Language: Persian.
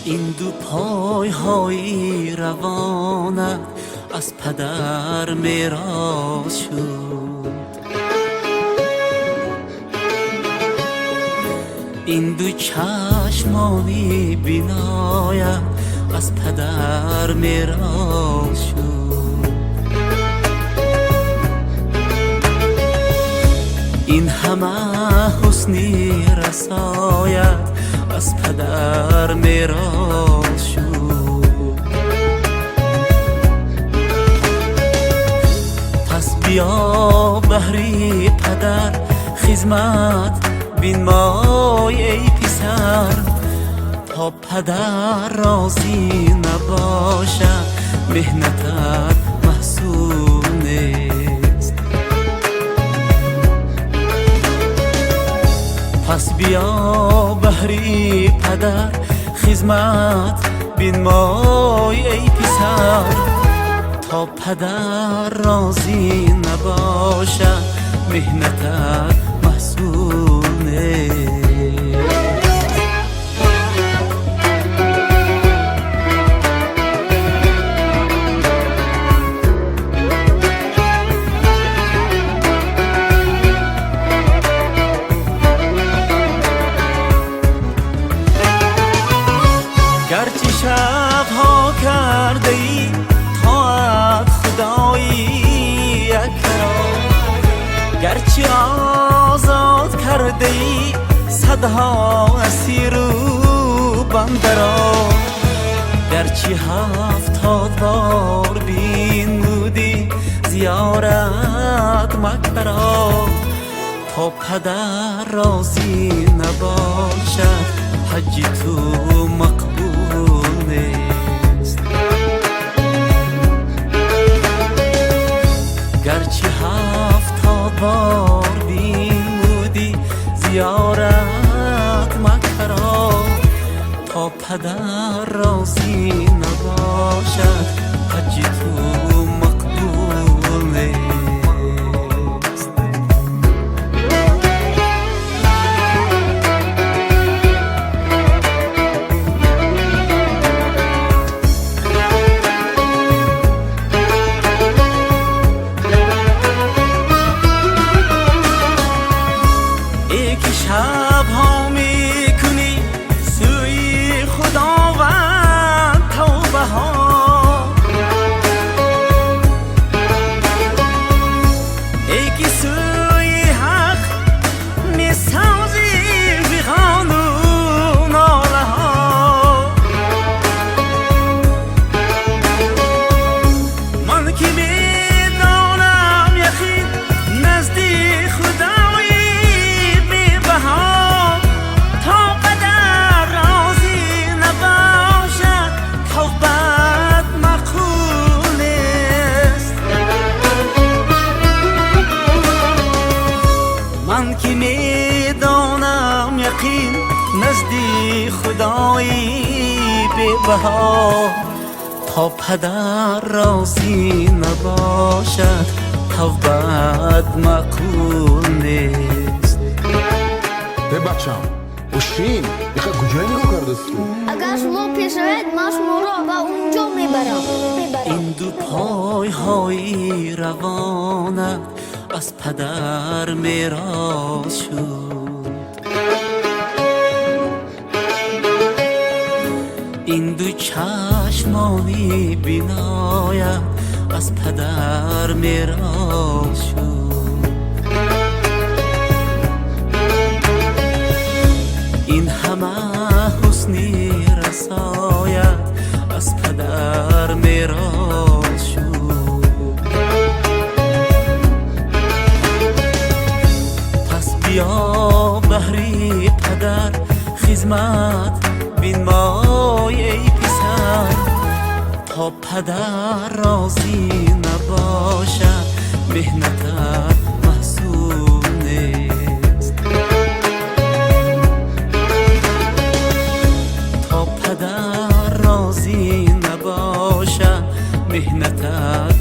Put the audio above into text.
این دو پای های روانت از پدر میراث شد. این دو چشمانی بینایت از پدر میراث شد. این همه حسنی رسایت از پدر میراث شد. پس بیا بهری پدر خدمت بین مای ای پسر، تا پدر راضی نباشد مهنتت محسون نیست. پس بیا بهری پدر خدمت بین مای ای پسر، تا پدر راضی نباشد مهنتت محسون نیست. گرچه شبها کرده ای طاعت خدایی اکرام، گرچه آزاد کرده ای صدها اسیر و بنده را، گرچه 70 بار بینمودی زیارت مکه را، تا پدر راضی نباشد حج تو مقبول نیست. گرچه 70 بار بینمودی زیارت مکه را، تا پدر راضی نباشد حج تو مقبول نیست. شبها میکنی سوی خداوند توبه ها، ای که سوی حق میسازی بی قانون ناله ها. من که میدانم یقین نزدیک خدا میدانم یقین نزدی خدایی بی بها، تا پدر راضی نباشد توبت مقبول نیست. بچم بشین دیگه کجای نگاه کردستی؟ اگر شما پیش رید من شما را به اونجا میبرم. این دو پای های روانت از پدر میراث شد. این دو چشمانی بینایت از پدر میراث شد. این همه حسنی رسایت از پدر میراث شد. پس بیا بهری پدر خدمت بین مای ای پسر، تا پدر راضی نباشد مهنتت محسون نیست. تا پدر راضی نباشد مهنتت